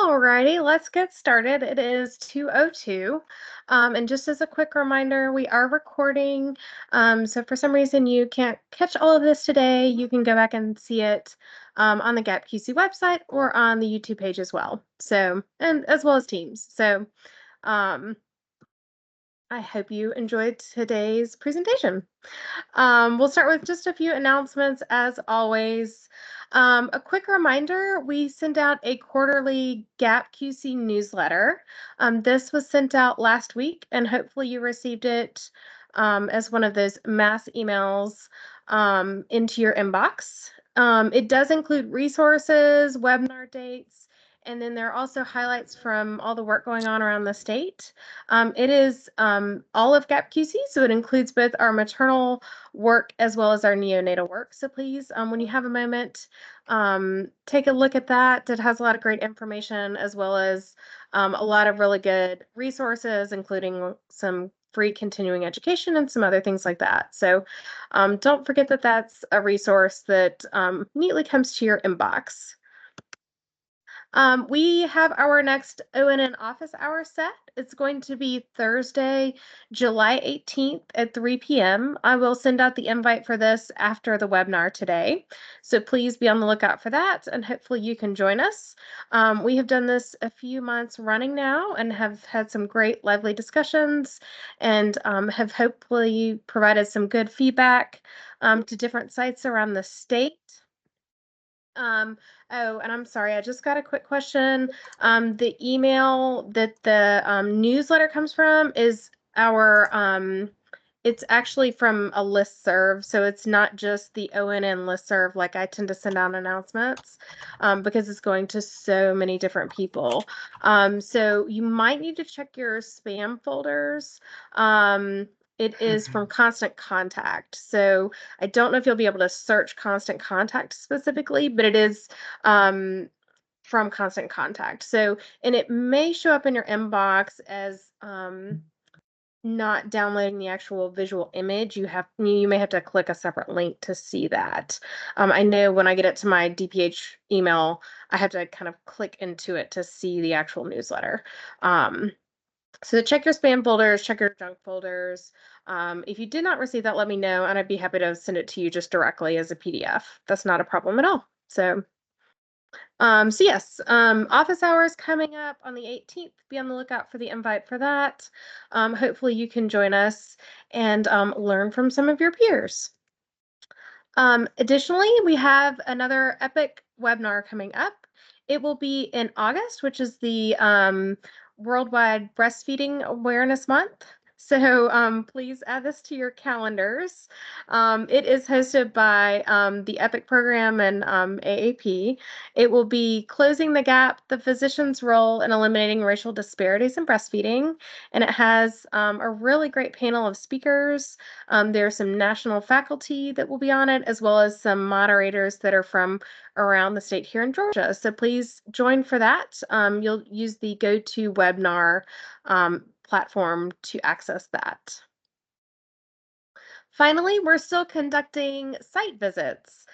Alrighty, let's get started. It is 2:02. And just as a quick reminder, we are recording. So if for some reason you can't catch all of this today, you can go back and see it on the GaPQC website or on the YouTube page as well. So, and as well as Teams. So um, I hope you enjoyed today's presentation. We'll start with just a few announcements as always. A quick reminder, we send out a quarterly GaPQC newsletter. This was sent out last week and hopefully you received it as one of those mass emails into your inbox. It does include resources, webinar dates, and then there are also highlights from all the work going on around the state. It is all of GaPQC, so it includes both our maternal work as well as our neonatal work. So please, when you have a moment, take a look at that. It has a lot of great information as well as a lot of really good resources, including some free continuing education and some other things like that. So don't forget that that's a resource that neatly comes to your inbox. We have our next ONN office hour set. It's going to be Thursday, July 18th at 3 p.m. I will send out the invite for this after the webinar today. So please be on the lookout for that and hopefully you can join us. We have done this a few months running now and have had some great lively discussions and have hopefully provided some good feedback to different sites around the state. Oh, and I'm sorry, I just got a quick question. The email that the newsletter comes from is our, it's actually from a listserv, so it's not just the ONN listserv like I tend to send out announcements, because it's going to so many different people. So you might need to check your spam folders. It is from Constant Contact. So I don't know if you'll be able to search Constant Contact specifically, but it is from Constant Contact. So, and it may show up in your inbox as not downloading the actual visual image. You may have to click a separate link to see that. I know when I get it to my DPH email, I have to kind of click into it to see the actual newsletter. So check your spam folders, check your junk folders. If you did not receive that, let me know, and I'd be happy to send it to you just directly as a PDF. That's not a problem at all. So yes, office hours coming up on the 18th. Be on the lookout for the invite for that. Hopefully you can join us and learn from some of your peers. Additionally, we have another EPIC webinar coming up. It will be in August, which is the Worldwide Breastfeeding Awareness Month. So please add this to your calendars. It is hosted by the EPIC program and AAP. It will be Closing the Gap, the Physician's Role in Eliminating Racial Disparities in Breastfeeding. And it has a really great panel of speakers. There's some national faculty that will be on it, as well as some moderators that are from around the state here in Georgia. So please join for that. You'll use the GoToWebinar platform to access that. Finally, we're still conducting site visits.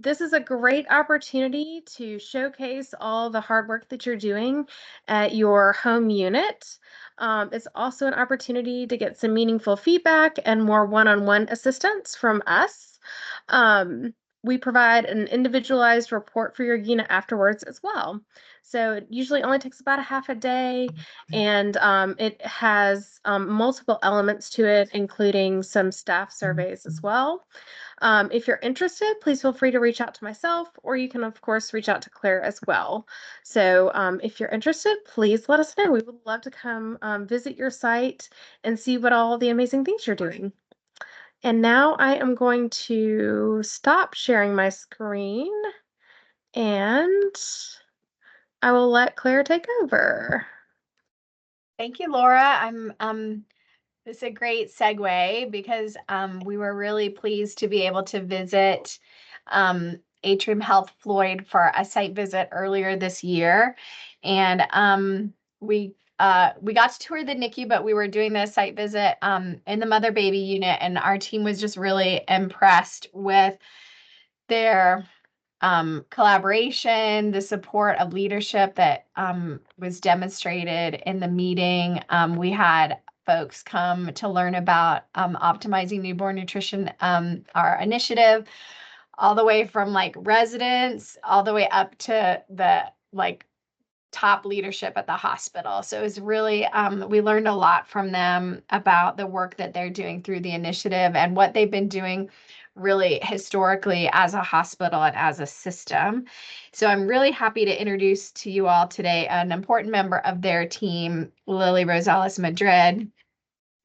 This is a great opportunity to showcase all the hard work that you're doing at your home unit. It's also an opportunity to get some meaningful feedback and more one-on-one assistance from us. We provide an individualized report for your unit afterwards as well. So it usually only takes about a half a day, and it has multiple elements to it, including some staff surveys as well. If you're interested, please feel free to reach out to myself, or you can, of course, reach out to Claire as well. So if you're interested, please let us know. We would love to come visit your site and see what all the amazing things you're doing. And now I am going to stop sharing my screen and I will let Claire take over. Thank you, Laura. This is a great segue because we were really pleased to be able to visit Atrium Health Floyd for a site visit earlier this year. And we got to tour the NICU, but we were doing the site visit in the mother baby unit, and our team was just really impressed with their collaboration, the support of leadership that was demonstrated in the meeting. We had folks come to learn about optimizing newborn nutrition, our initiative, all the way from like residents all the way up to the like top leadership at the hospital. So it was really, we learned a lot from them about the work that they're doing through the initiative and what they've been doing really historically as a hospital and as a system. So I'm really happy to introduce to you all today an important member of their team, Lily Rosales Madrid.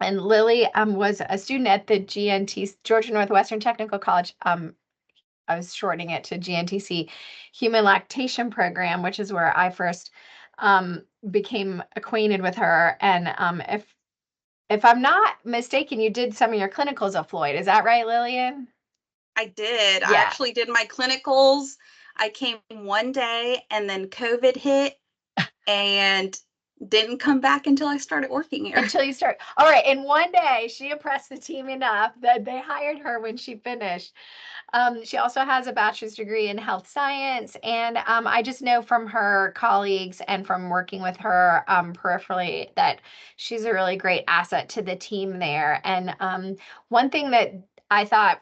And Lily was a student at the GNT, Georgia Northwestern Technical College. I was shortening it to GNTC Human Lactation Program, which is where I first became acquainted with her. And if I'm not mistaken, you did some of your clinicals at Floyd. Is that right, Lillian? I did. I Yeah. actually did my clinicals. I came one day and then COVID hit and didn't come back until I started working here. Until you start. All right. And one day she impressed the team enough that they hired her when she finished. She also has a bachelor's degree in health science. And I just know from her colleagues and from working with her peripherally that she's a really great asset to the team there. And one thing that I thought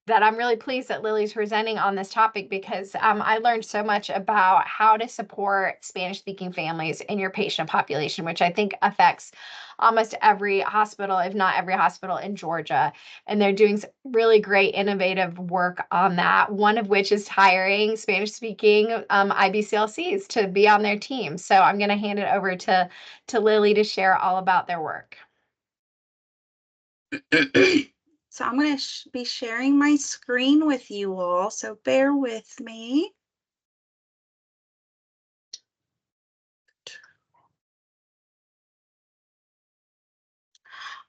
that I'm really pleased that Lily's presenting on this topic because I learned so much about how to support Spanish-speaking families in your patient population, which I think affects almost every hospital, if not every hospital in Georgia. And they're doing really great innovative work on that, one of which is hiring Spanish-speaking IBCLCs to be on their team. So I'm going to hand it over to Lily to share all about their work. So I'm going to be sharing my screen with you all, so bear with me.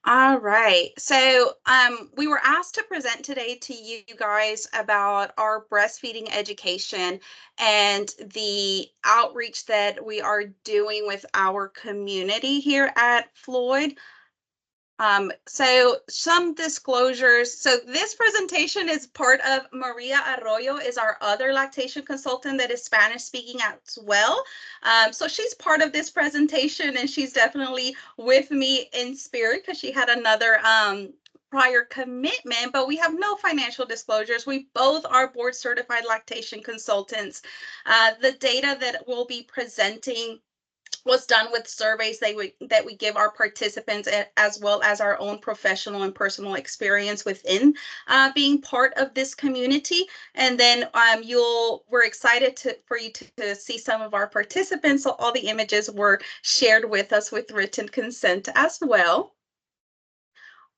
All right, so we were asked to present today to you guys about our breastfeeding education and the outreach that we are doing with our community here at Floyd. So some disclosures. So this presentation is part of Maria Arroyo, is our other lactation consultant that is Spanish speaking as well. So she's part of this presentation and she's definitely with me in spirit because she had another prior commitment, but we have no financial disclosures. We both are board certified lactation consultants. The data that we'll be presenting was done with surveys that we give our participants, as well as our own professional and personal experience within being part of this community. And then we're excited for you to see some of our participants. So all the images were shared with us with written consent as well.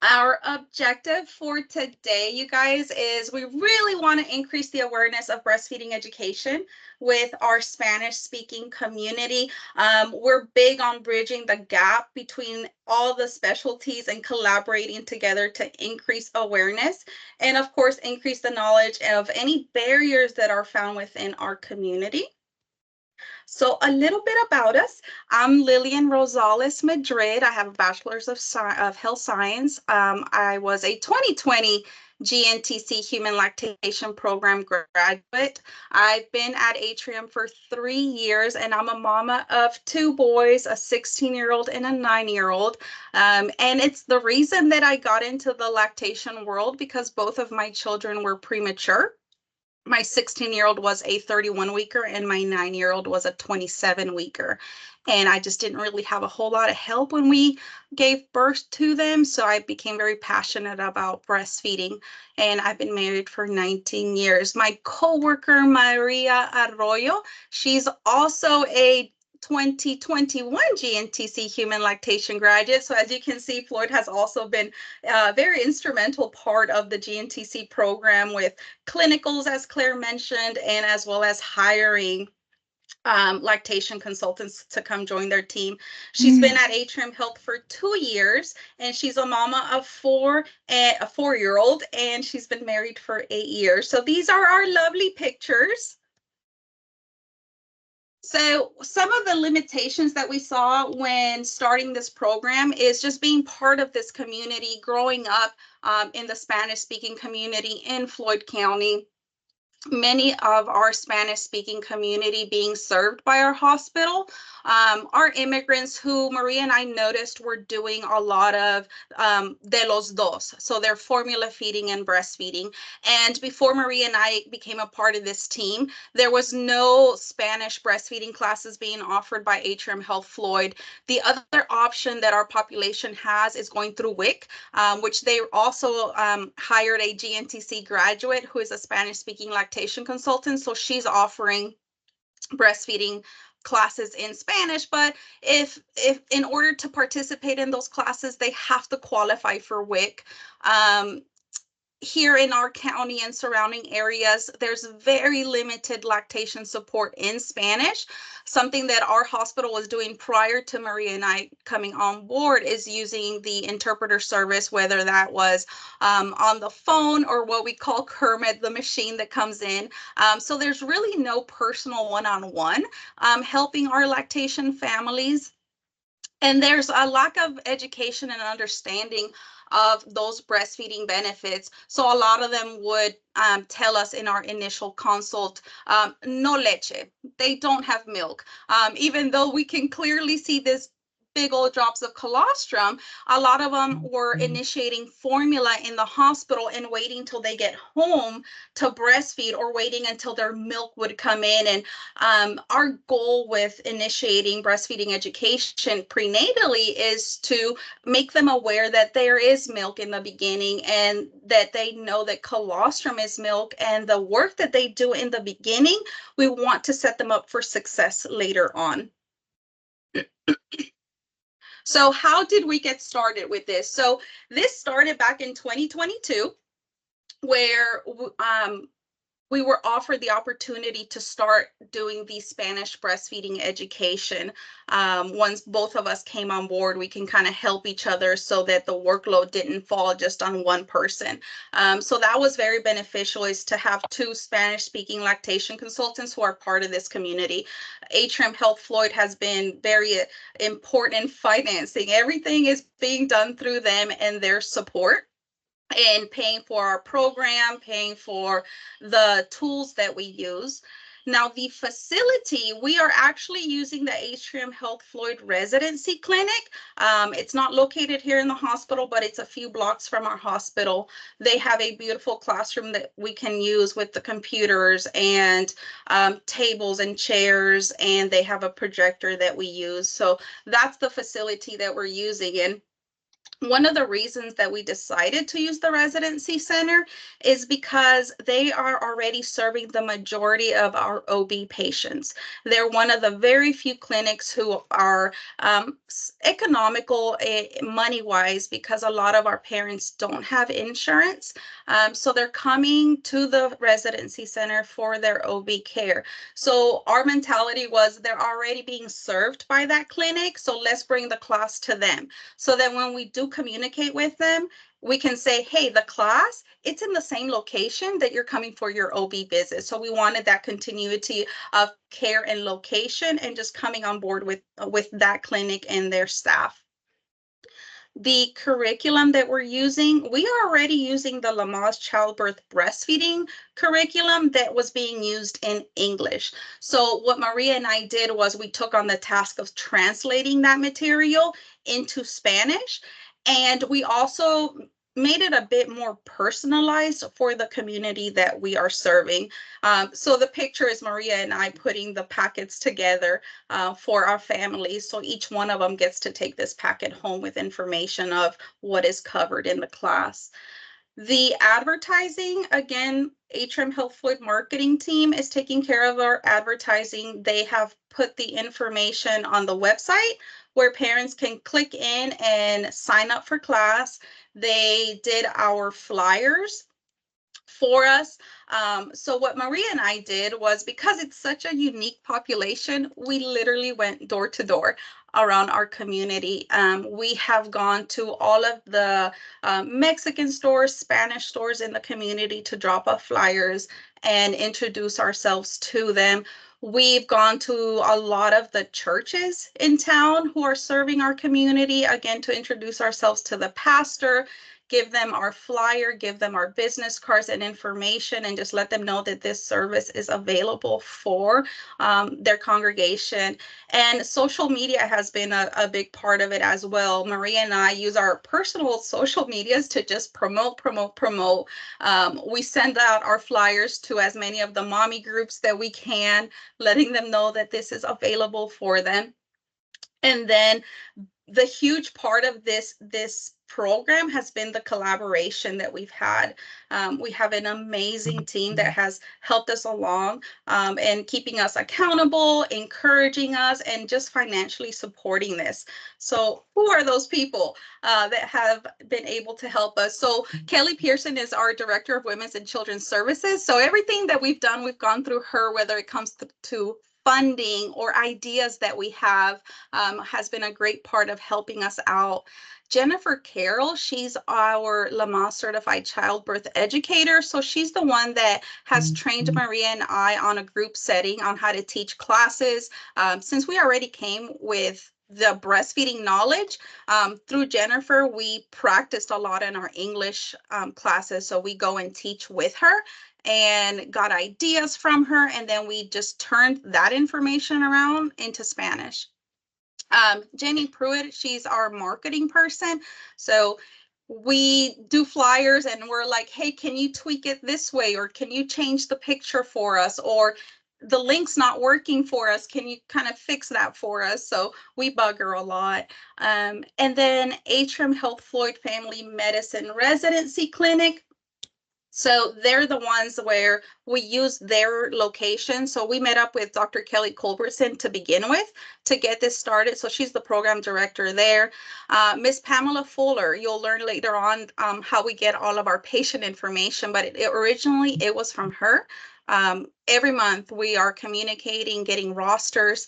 Our objective for today, you guys, is we really want to increase the awareness of breastfeeding education with our Spanish-speaking community. We're big on bridging the gap between all the specialties and collaborating together to increase awareness and, of course, increase the knowledge of any barriers that are found within our community. So a little bit about us. I'm Lilian Rosales Madrid. I have a bachelor's of health science. I was a 2020 GNTC Human Lactation Program graduate. I've been at Atrium for 3 years, and I'm a mama of 2 boys, a 16-year-old and a 9-year-old. And it's the reason that I got into the lactation world because both of my children were premature. My 16-year-old was a 31-weeker and my 9-year-old was a 27-weeker. And I just didn't really have a whole lot of help when we gave birth to them. So I became very passionate about breastfeeding. And I've been married for 19 years. My coworker, Maria Arroyo, she's also a 2021 GNTC Human Lactation graduate. So as you can see, Floyd has also been a very instrumental part of the GNTC program with clinicals, as Claire mentioned, and as well as hiring lactation consultants to come join their team. She's been at Atrium Health for 2 years, and she's a mama of 4 and a 4-year-old, and she's been married for 8 years. So these are our lovely pictures. So some of the limitations that we saw when starting this program is just being part of this community, growing up in the Spanish-speaking community in Floyd County. many of our Spanish-speaking community being served by our hospital are immigrants who Maria and I noticed were doing a lot of de los dos. So they're formula feeding and breastfeeding. And before Maria and I became a part of this team, there was no Spanish breastfeeding classes being offered by Atrium Health Floyd. The other option that our population has is going through WIC, which they also hired a GNTC graduate who is a Spanish-speaking lactation consultant. So she's offering breastfeeding classes in Spanish, but if in order to participate in those classes, they have to qualify for WIC. Here in our county and surrounding areas, there's very limited lactation support in Spanish. Something that our hospital was doing prior to Maria and I coming on board is using the interpreter service, whether that was on the phone or what we call Kermit, the machine that comes in. So there's really no personal one-on-one helping our lactation families. And there's a lack of education and understanding of those breastfeeding benefits. So a lot of them would tell us in our initial consult, no leche, they don't have milk. Even though we can clearly see this big old drops of colostrum, a lot of them were initiating formula in the hospital and waiting till they get home to breastfeed, or waiting until their milk would come in. And our goal with initiating breastfeeding education prenatally is to make them aware that there is milk in the beginning, and that they know that colostrum is milk, and the work that they do in the beginning, we want to set them up for success later on. So how did we get started with this? So this started back in 2022, where we were offered the opportunity to start doing the Spanish breastfeeding education. Once both of us came on board, we can kind of help each other so that the workload didn't fall just on one person. So that was very beneficial, is to have two Spanish-speaking lactation consultants who are part of this community. Atrium Health Floyd has been very important in financing. Everything is being done through them and their support, and paying for our program, paying for the tools that we use. Now, the facility, we are actually using the Atrium Health Floyd Residency Clinic. It's not located here in the hospital, but it's a few blocks from our hospital. They have a beautiful classroom that we can use with the computers and tables and chairs, and they have a projector that we use. So that's the facility that we're using. And one of the reasons that we decided to use the residency center is because they are already serving the majority of our OB patients. They're one of the very few clinics who are economical money-wise, because a lot of our parents don't have insurance. So they're coming to the residency center for their OB care. So our mentality was, they're already being served by that clinic, so let's bring the class to them. So that when we do communicate with them, we can say, hey, the class, it's in the same location that you're coming for your OB visit. So we wanted that continuity of care and location, and just coming on board with that clinic and their staff. The curriculum that we're using, we are already using the Lamaze childbirth breastfeeding curriculum that was being used in English. So what Maria and I did was, we took on the task of translating that material into Spanish, and we also made it a bit more personalized for the community that we are serving. So the picture is Maria and I putting the packets together for our families. So each one of them gets to take this packet home with information of what is covered in the class. The advertising, again, Atrium Health Floyd marketing team is taking care of our advertising. They have put the information on the website where parents can click in and sign up for class. They did our flyers for us. So what Maria and I did was, because it's such a unique population, we literally went door to door around our community. We have gone to all of the Mexican stores, Spanish stores in the community to drop off flyers and introduce ourselves to them. We've gone to a lot of the churches in town who are serving our community, again, to introduce ourselves to the pastor, give them our flyer, give them our business cards and information, and just let them know that this service is available for their congregation. And social media has been a big part of it as well. Maria and I use our personal social medias to just promote. We send out our flyers to as many of the mommy groups that we can, letting them know that this is available for them. And then the huge part of this program has been the collaboration that we've had. We have an amazing team that has helped us along and keeping us accountable, encouraging us, and just financially supporting this. So who are those people that have been able to help us? So Kelly Pearson is our Director of Women's and Children's Services. So everything that we've done, we've gone through her, whether it comes to funding or ideas that we have, has been a great part of helping us out. Jennifer Carroll, she's our Lamaze certified childbirth educator. So she's the one that has trained Maria and I on a group setting on how to teach classes. Since we already came with the breastfeeding knowledge, through Jennifer, we practiced a lot in our English classes. So we go and teach with her and got ideas from her, and then we just turned that information around into Spanish. Jenny Pruitt, she's our marketing person. So we do flyers and we're like, hey, can you tweak it this way? Or can you change the picture for us? Or the link's not working for us. Can you kind of fix that for us? So we bug her a lot. And then Atrium Health Floyd Family Medicine Residency Clinic. So they're the ones where we use their location. So we met up with Dr. Kelly Culbertson to begin with to get this started. So she's the program director there. Miss Pamela Fuller, you'll learn later on how we get all of our patient information, but originally it was from her. Every month we are communicating, getting rosters.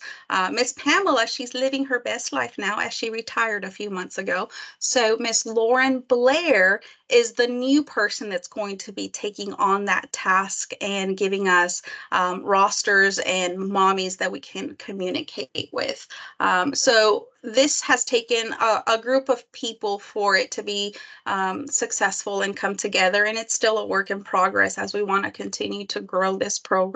Miss Pamela, she's living her best life now as she retired a few months ago. So Miss Lauren Blair is the new person that's going to be taking on that task and giving us rosters and mommies that we can communicate with. So this has taken a group of people for it to be successful and come together, and it's still a work in progress as we want to continue to grow this program.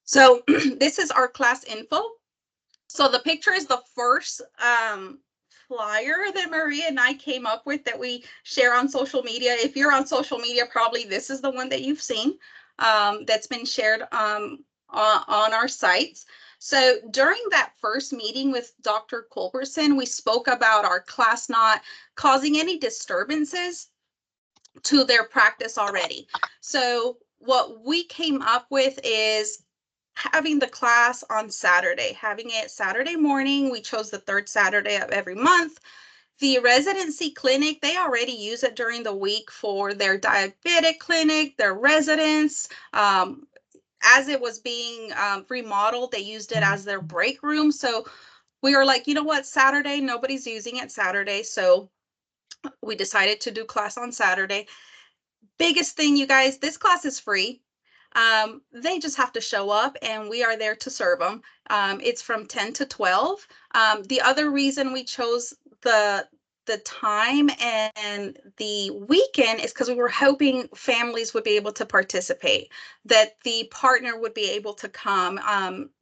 So this is our class info. So the picture is the first flyer that Maria and I came up with that we share on social media. If you're on social media, probably this is the one that you've seen that's been shared on our sites. So during that first meeting with Dr. Culbertson, we spoke about our class not causing any disturbances to their practice already. So what we came up with is having the class on Saturday, having it Saturday morning. We chose the third Saturday of every month. The residency clinic, they already use it during the week for their diabetic clinic, their residents. As it was being remodeled, they used it as their break room. So we were like, you know what, Saturday, nobody's using it Saturday. So we decided to do class on Saturday. Biggest thing, you guys, this class is free. They just have to show up and we are there to serve them. It's from 10 to 12. The other reason we chose the time and the weekend is because we were hoping families would be able to participate, that the partner would be able to come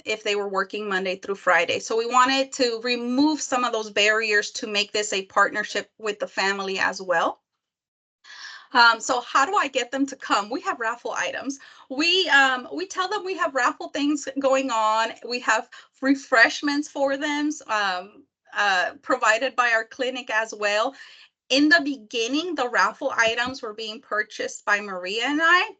if they were working Monday through Friday. So we wanted to remove some of those barriers to make this a partnership with the family as well. So how do I get them to come? We have raffle items. We tell them we have raffle things going on. We have refreshments for them provided by our clinic as well. In the beginning, the raffle items were being purchased by Maria and I.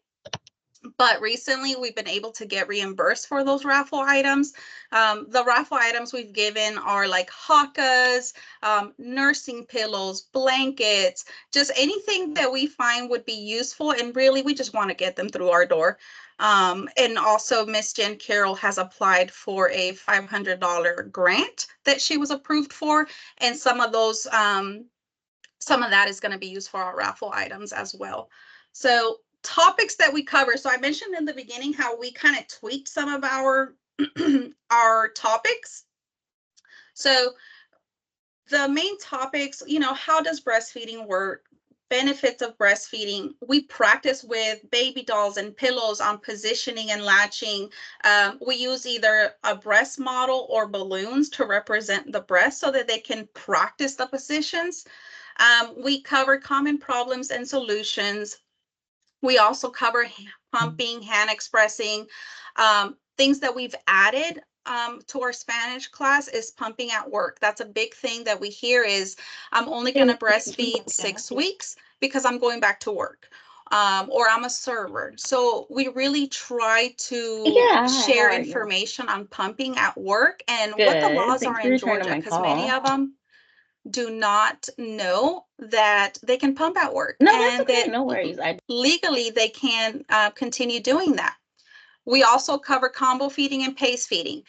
But recently we've been able to get reimbursed for those raffle items. The raffle items we've given are like hakas, nursing pillows, blankets, just anything that we find would be useful. And really, we just want to get them through our door. And also Miss Jen Carroll has applied for a $500 grant that she was approved for. And some of that is going to be used for our raffle items as well. So topics that we cover. So I mentioned in the beginning how we kind of tweaked some of our our topics. So the main topics, how does breastfeeding work? Benefits of breastfeeding. We practice with baby dolls and pillows on positioning and latching. We use either a breast model or balloons to represent the breast so that they can practice the positions. We cover common problems and solutions. We also cover pumping, hand expressing. Things that we've added to our Spanish class is pumping at work. That's a big thing that we hear is, I'm only going to breastfeed 6 weeks because I'm going back to work. Or I'm a server. So we really try to share information on pumping at work and what the laws are in Georgia, because many of them do not know that they can pump at work. No, that's okay. No worries. Legally, they can continue doing that. We also cover combo feeding and pace feeding.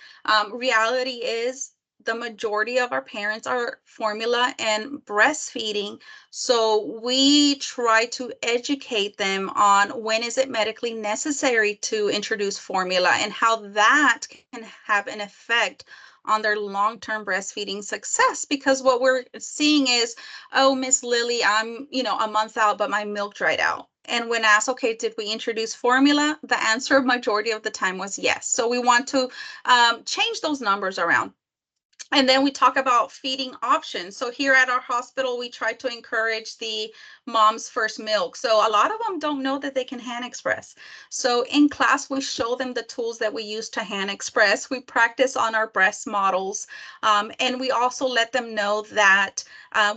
Reality is the majority of our parents are formula and breastfeeding. So we try to educate them on when is it medically necessary to introduce formula and how that can have an effect on their long-term breastfeeding success. Because what we're seeing is, oh, Miss Lily, I'm, a month out, but my milk dried out. And when asked, okay, did we introduce formula? The answer majority of the time was yes. So we want to change those numbers around. And then we talk about feeding options. So here at our hospital, we try to encourage the mom's first milk. So a lot of them don't know that they can hand express. So in class, we show them the tools that we use to hand express. We practice on our breast models. And we also let them know that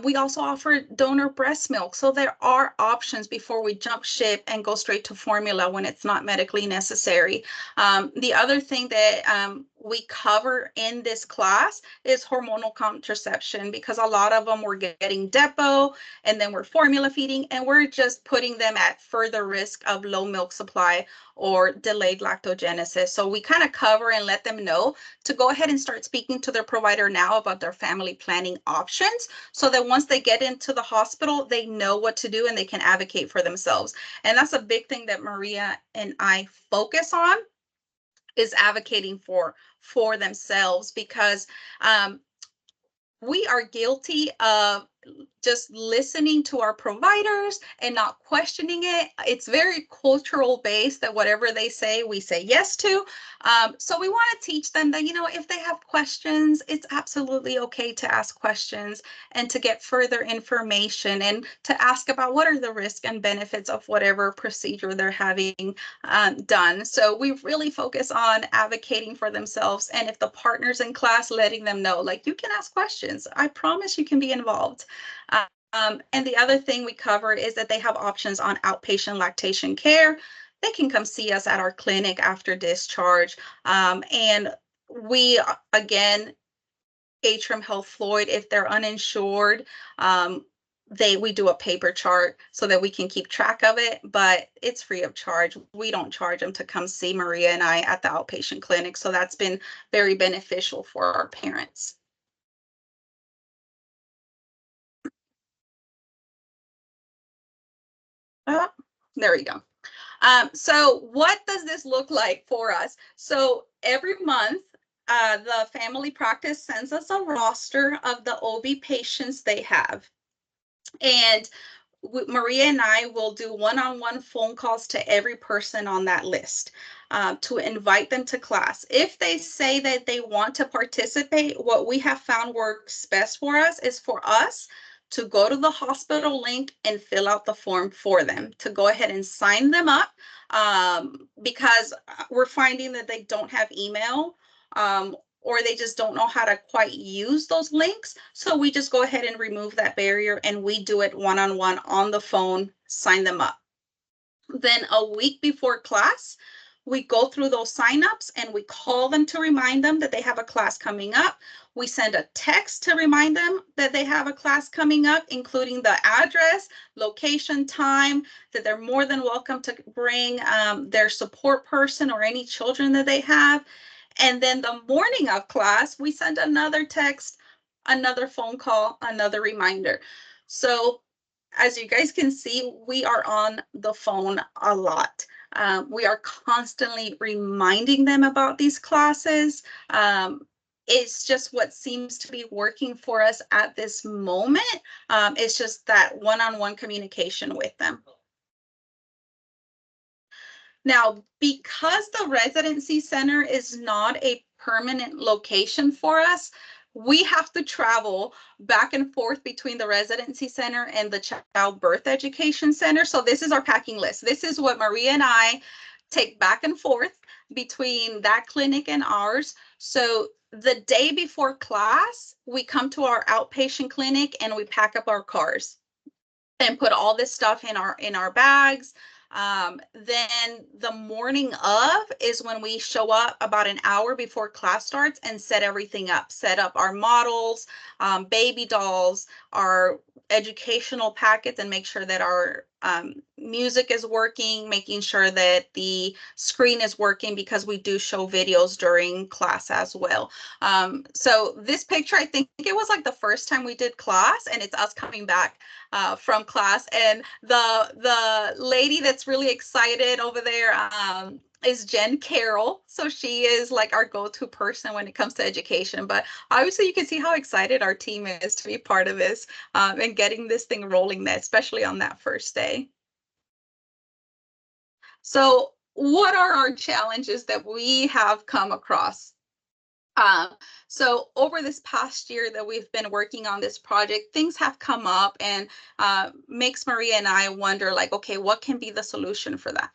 we also offer donor breast milk. So there are options before we jump ship and go straight to formula when it's not medically necessary. The other thing that we cover in this class is hormonal contraception, because a lot of them were getting depo and then we're formula feeding, and we're just putting them at further risk of low milk supply or delayed lactogenesis. So we kind of cover and let them know to go ahead and start speaking to their provider now about their family planning options, so that once they get into the hospital, they know what to do and they can advocate for themselves. And that's a big thing that Maria and I focus on, is advocating for themselves, because we are guilty of just listening to our providers and not questioning it. It's very cultural based that whatever they say, we say yes to. So we want to teach them that, if they have questions, it's absolutely okay to ask questions and to get further information and to ask about what are the risks and benefits of whatever procedure they're having done. So we really focus on advocating for themselves. And if the partner's in class, letting them know, like, you can ask questions. I promise you can be involved. And the other thing we cover is that they have options on outpatient lactation care. They can come see us at our clinic after discharge. And we, again, Atrium Health Floyd, if they're uninsured, we do a paper chart so that we can keep track of it, but it's free of charge. We don't charge them to come see Maria and I at the outpatient clinic. So that's been very beneficial for our parents. There we go. So what does this look like for us? So every month, the family practice sends us a roster of the OB patients they have. And Maria and I will do one-on-one phone calls to every person on that list to invite them to class. If they say that they want to participate, what we have found works best for us is for us to go to the hospital link and fill out the form for them, to go ahead and sign them up, because we're finding that they don't have email, or they just don't know how to quite use those links. So we just go ahead and remove that barrier and we do it one-on-one on the phone, sign them up. Then a week before class, we go through those signups and we call them to remind them that they have a class coming up. We send a text to remind them that they have a class coming up, including the address, location, time, that they're more than welcome to bring their support person or any children that they have. And then the morning of class, we send another text, another phone call, another reminder. So as you guys can see, we are on the phone a lot. We are constantly reminding them about these classes. it's just what seems to be working for us at this moment. It's just that one-on-one communication with them. Now, because the residency center is not a permanent location for us, we have to travel back and forth between the residency center and the child birth education center. So this is our packing list. This is what Maria and I take back and forth between that clinic and ours. So the day before class, we come to our outpatient clinic and we pack up our cars and put all this stuff in our bags. Then the morning of is when we show up about an hour before class starts and set everything up, set up our models, baby dolls, our educational packets, and make sure that our music is working, making sure that the screen is working, because we do show videos during class as well. So this picture, I think it was like the first time we did class, and it's us coming back from class, and the lady that's really excited over there is Jen Carroll. So she is like our go-to person when it comes to education. But obviously you can see how excited our team is to be part of this and getting this thing rolling, especially on that first day. So what are our challenges that we have come across? So over this past year that we've been working on this project, things have come up, and makes Maria and I wonder, like, okay, what can be the solution for that?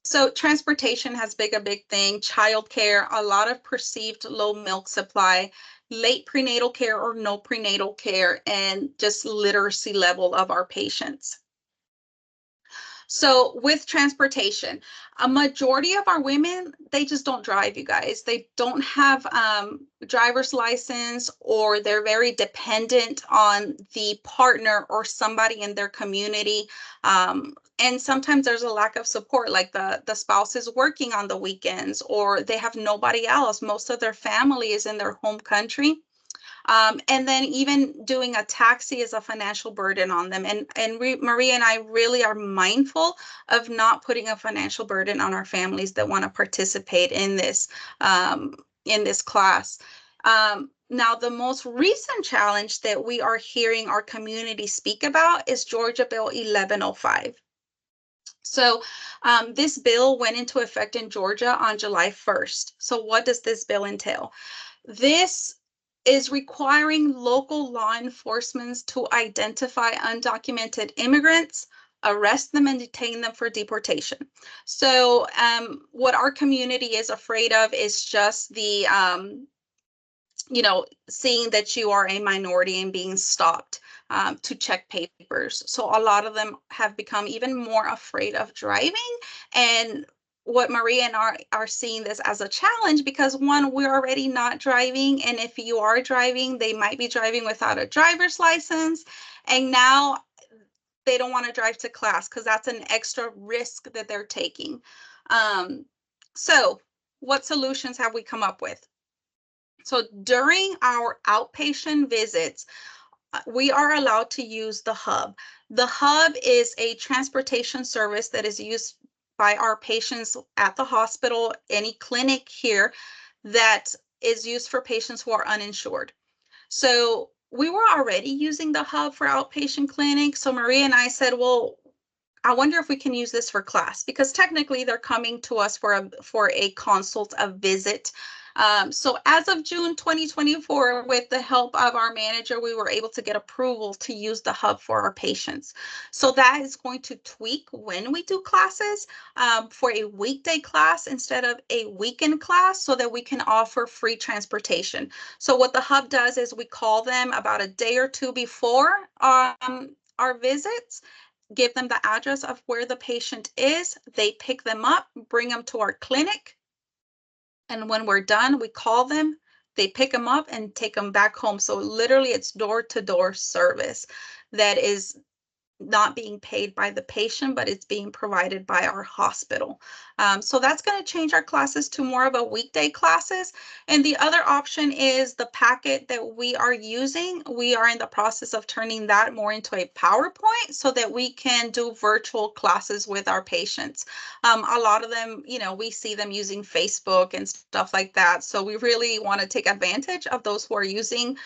So transportation has been a big thing, childcare, a lot of perceived low milk supply, late prenatal care or no prenatal care, and just literacy level of our patients. So with transportation, a majority of our women, they just don't drive, you guys. They don't have driver's license, or they're very dependent on the partner or somebody in their community. And sometimes there's a lack of support, like the spouse is working on the weekends, or they have nobody else. Most of their family is in their home country. And then even doing a taxi is a financial burden on them. And Maria and I really are mindful of not putting a financial burden on our families that want to participate in this class. Now, the most recent challenge that we are hearing our community speak about is Georgia Bill 1105. So this bill went into effect in Georgia on July 1st. So what does this bill entail? This is requiring local law enforcement to identify undocumented immigrants, arrest them, and detain them for deportation. So what our community is afraid of is just the, seeing that you are a minority and being stopped to check papers. So a lot of them have become even more afraid of driving. And what Maria and I are seeing this as a challenge, because one, we're already not driving. And if you are driving, they might be driving without a driver's license. And now they don't want to drive to class because that's an extra risk that they're taking. So what solutions have we come up with? So during our outpatient visits, we are allowed to use the hub. The hub is a transportation service that is used by our patients at the hospital, any clinic here, that is used for patients who are uninsured. So we were already using the hub for outpatient clinics. So Maria and I said, well, I wonder if we can use this for class, because technically they're coming to us for a consult, a visit. So as of June 2024, with the help of our manager, we were able to get approval to use the hub for our patients. So that is going to tweak when we do classes for a weekday class instead of a weekend class, so that we can offer free transportation. So what the hub does is we call them about a day or two before our visits, give them the address of where the patient is. They pick them up, bring them to our clinic. And when we're done, we call them, they pick them up and take them back home. So literally it's door-to-door service that is not being paid by the patient, but it's being provided by our hospital. So that's going to change our classes to more of a weekday classes. And the other option is the packet that we are using. We are in the process of turning that more into a PowerPoint so that we can do virtual classes with our patients. A lot of them, we see them using Facebook and stuff like that. So we really want to take advantage of those who are using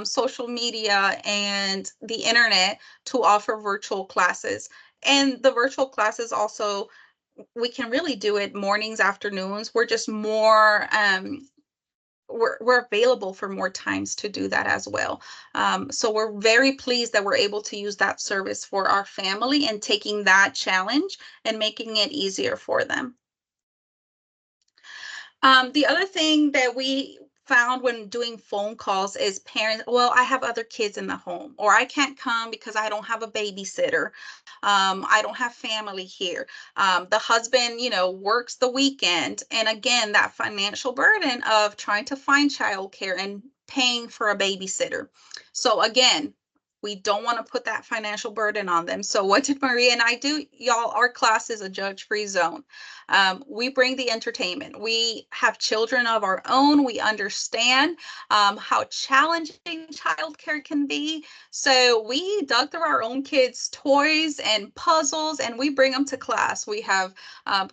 social media and the internet to offer virtual classes. And the virtual classes also, we can really do it mornings, afternoons. We're just more, we're available for more times to do that as well. So we're very pleased that we're able to use that service for our family and taking that challenge and making it easier for them. The other thing that we found when doing phone calls is parents, well, I have other kids in the home, or I can't come because I don't have a babysitter. I don't have family here. The husband, works the weekend. And again, that financial burden of trying to find childcare and paying for a babysitter. So again, we don't want to put that financial burden on them. So what did Maria and I do? Y'all, our class is a judge-free zone. We bring the entertainment. We have children of our own. We understand how challenging childcare can be. So we dug through our own kids' toys and puzzles, and we bring them to class. We have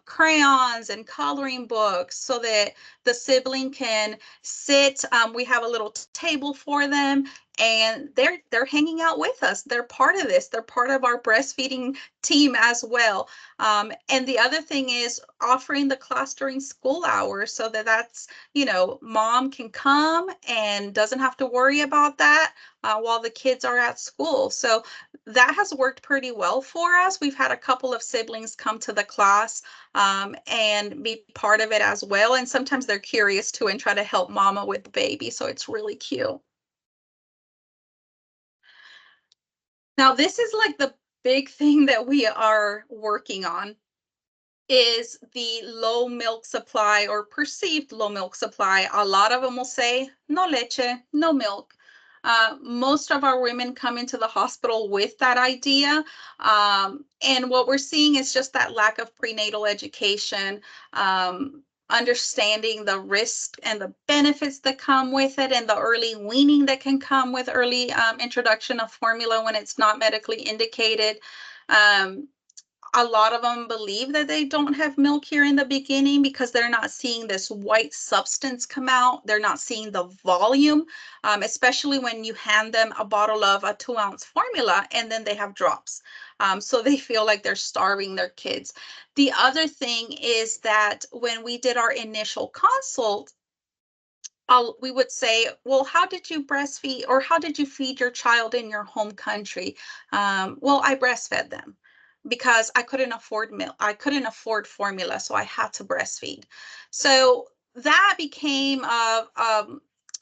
crayons and coloring books so that the sibling can sit. We have a little table for them, and they're hanging out with us. They're part of this. They're part of our breastfeeding team as well. And the other thing is offering the class during school hours so that's, mom can come and doesn't have to worry about that while the kids are at school. So that has worked pretty well for us. We've had a couple of siblings come to the class and be part of it as well. And sometimes they're curious too and try to help mama with the baby. So it's really cute. Now, this is like the big thing that we are working on is the low milk supply or perceived low milk supply. A lot of them will say, no leche, no milk. Most of our women come into the hospital with that idea. And what we're seeing is just that lack of prenatal education, understanding the risk and the benefits that come with it and the early weaning that can come with early introduction of formula when it's not medically indicated. A lot of them believe that they don't have milk here in the beginning because they're not seeing this white substance come out. They're not seeing the volume, especially when you hand them a bottle of a 2-ounce formula and then they have drops. So they feel like they're starving their kids. The other thing is that when we did our initial consult, we would say, well, how did you breastfeed or how did you feed your child in your home country? Well, I breastfed them because I couldn't afford milk. I couldn't afford formula, so I had to breastfeed. So that became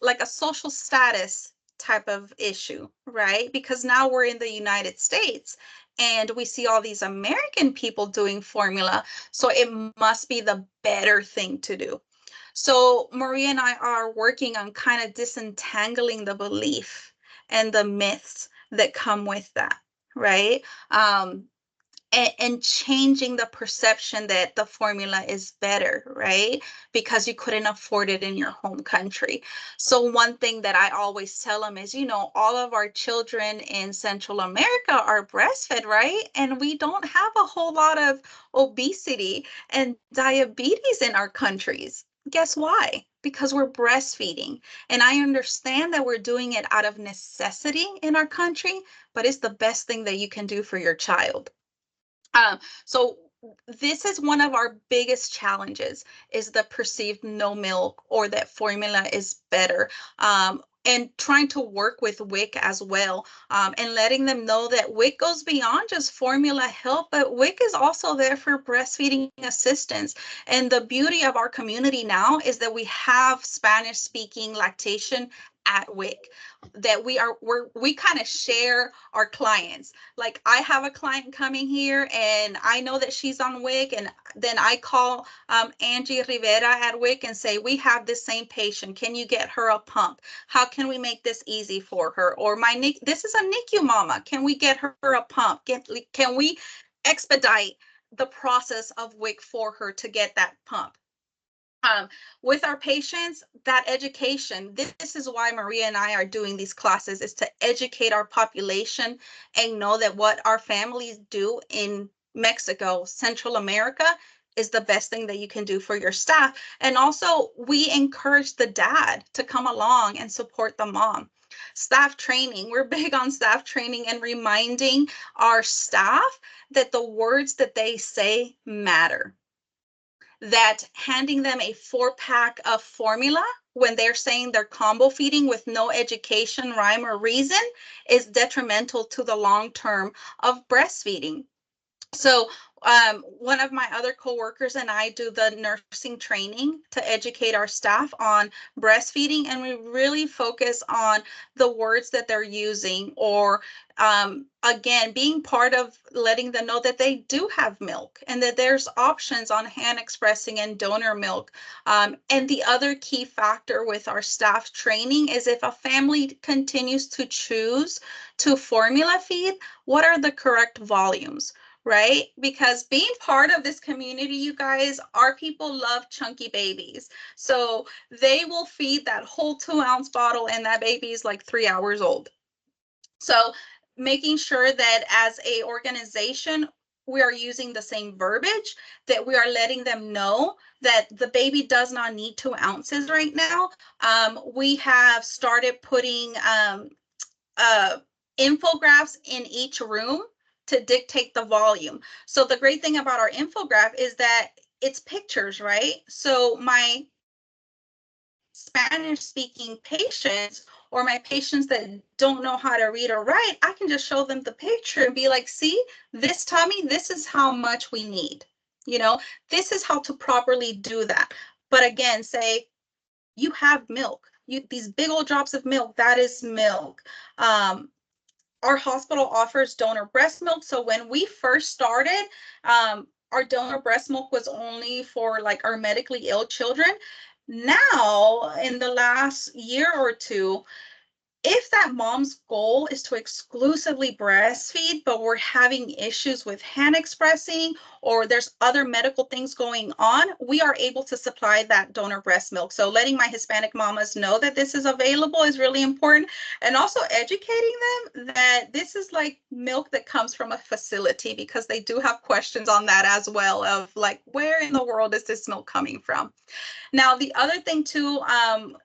like a social status type of issue, right? Because now we're in the United States and we see all these American people doing formula, so it must be the better thing to do. So Maria and I are working on kind of disentangling the belief and the myths that come with that, right? And changing the perception that the formula is better, right? Because you couldn't afford it in your home country. So one thing that I always tell them is, all of our children in Central America are breastfed, right? And we don't have a whole lot of obesity and diabetes in our countries. Guess why? Because we're breastfeeding. And I understand that we're doing it out of necessity in our country, but it's the best thing that you can do for your child. So this is one of our biggest challenges is the perceived no milk or that formula is better. And trying to work with WIC as well and letting them know that WIC goes beyond just formula help, but WIC is also there for breastfeeding assistance. And the beauty of our community now is that we have Spanish speaking lactation at WIC, that we kind of share our clients. Like I have a client coming here and I know that she's on WIC, and then I call Angie Rivera at WIC and say, we have this same patient. Can you get her a pump? How can we make this easy for her? Or this is a NICU mama. Can we get her a pump? Can we expedite the process of WIC for her to get that pump? With our patients, that education, this is why Maria and I are doing these classes, is to educate our population and know that what our families do in Mexico, Central America, is the best thing that you can do for your staff. And also, we encourage the dad to come along and support the mom. Staff training, we're big on staff training and reminding our staff that the words that they say matter. That handing them a 4-pack of formula when they're saying they're combo feeding with no education, rhyme, or reason is detrimental to the long term of breastfeeding. So one of my other coworkers and I do the nursing training to educate our staff on breastfeeding, and we really focus on the words that they're using, or again, being part of letting them know that they do have milk and that there's options on hand expressing and donor milk. And the other key factor with our staff training is if a family continues to choose to formula feed, what are the correct volumes? Right? Because being part of this community, you guys, our people love chunky babies. So they will feed that whole 2-ounce bottle and that baby is like 3 hours old. So making sure that as a organization, we are using the same verbiage, that we are letting them know that the baby does not need 2 ounces right now. We have started putting infographics in each room to dictate the volume. So the great thing about our infographic is that it's pictures, right? So my Spanish speaking patients, or my patients that don't know how to read or write, I can just show them the picture and be like, see, this tummy, this is how much we need. You know, this is how to properly do that. But again, say you have milk, these big old drops of milk, that is milk. Our hospital offers donor breast milk. So when we first started, our donor breast milk was only for like our medically ill children. Now, in the last year or two, if that mom's goal is to exclusively breastfeed, but we're having issues with hand expressing, or there's other medical things going on, we are able to supply that donor breast milk. So letting my Hispanic mamas know that this is available is really important. And also educating them that this is like milk that comes from a facility, because they do have questions on that as well, of like, where in the world is this milk coming from? Now, the other thing too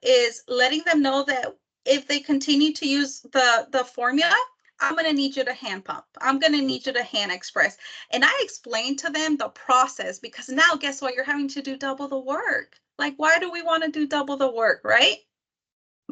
is letting them know that if they continue to use the formula, I'm going to need you to hand pump. I'm going to need you to hand express. And I explained to them the process, because now guess what? You're having to do double the work. Like, why do we want to do double the work, right?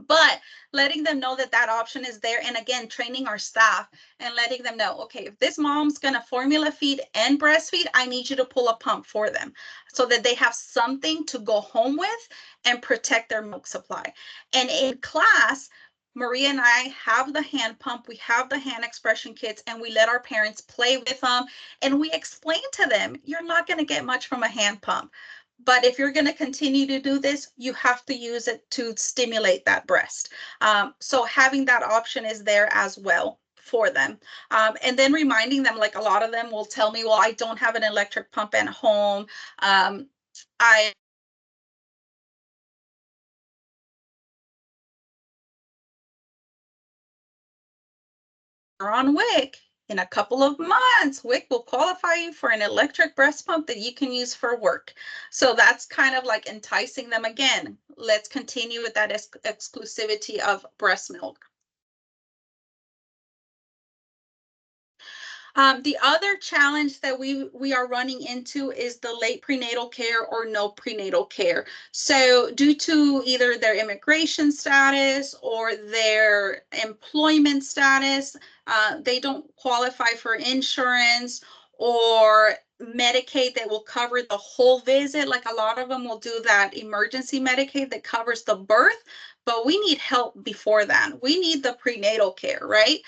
But letting them know that that option is there. And again, training our staff and letting them know, okay, if this mom's going to formula feed and breastfeed, I need you to pull a pump for them so that they have something to go home with and protect their milk supply. And in class, Maria and I have the hand pump, we have the hand expression kits, and we let our parents play with them. And we explain to them, you're not going to get much from a hand pump. But if you're going to continue to do this, you have to use it to stimulate that breast. So having that option is there as well for them. And then reminding them, like a lot of them will tell me, well, I don't have an electric pump at home. I on WIC. In a couple of months, WIC will qualify you for an electric breast pump that you can use for work. So that's kind of like enticing them again. Let's continue with that exclusivity of breast milk. The other challenge that we are running into is the late prenatal care or no prenatal care. So due to either their immigration status or their employment status, they don't qualify for insurance, or Medicaid that will cover the whole visit. Like a lot of them will do that emergency Medicaid that covers the birth, but we need help before that. We need the prenatal care, right?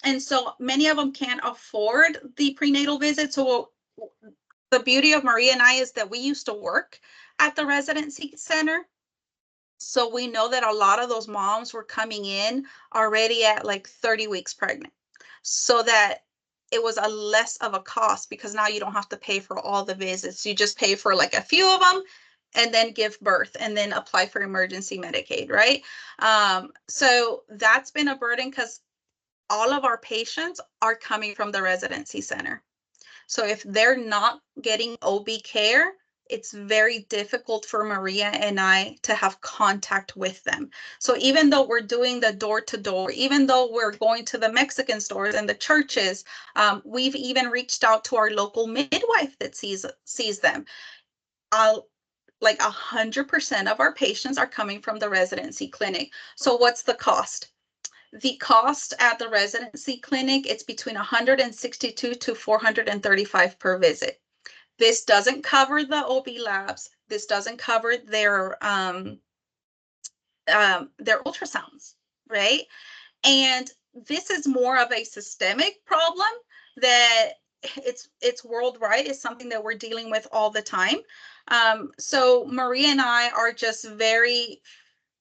And so many of them can't afford the prenatal visit. So the beauty of Maria and I is that we used to work at the residency center. So we know that a lot of those moms were coming in already at like 30 weeks pregnant. So that it was a less of a cost because now you don't have to pay for all the visits. You just pay for like a few of them and then give birth and then apply for emergency Medicaid, right? So that's been a burden because all of our patients are coming from the residency center. So if they're not getting OB care, it's very difficult for Maria and I to have contact with them. So even though we're doing the door to door, even though we're going to the Mexican stores and the churches, we've even reached out to our local midwife that sees them. Like 100% of our patients are coming from the residency clinic. So what's the cost? The cost at the residency clinic, it's between 162 to 435 per visit. This doesn't cover the OB labs. This doesn't cover their ultrasounds, right? And this is more of a systemic problem that it's worldwide. It's something that we're dealing with all the time. So Maria and I are just very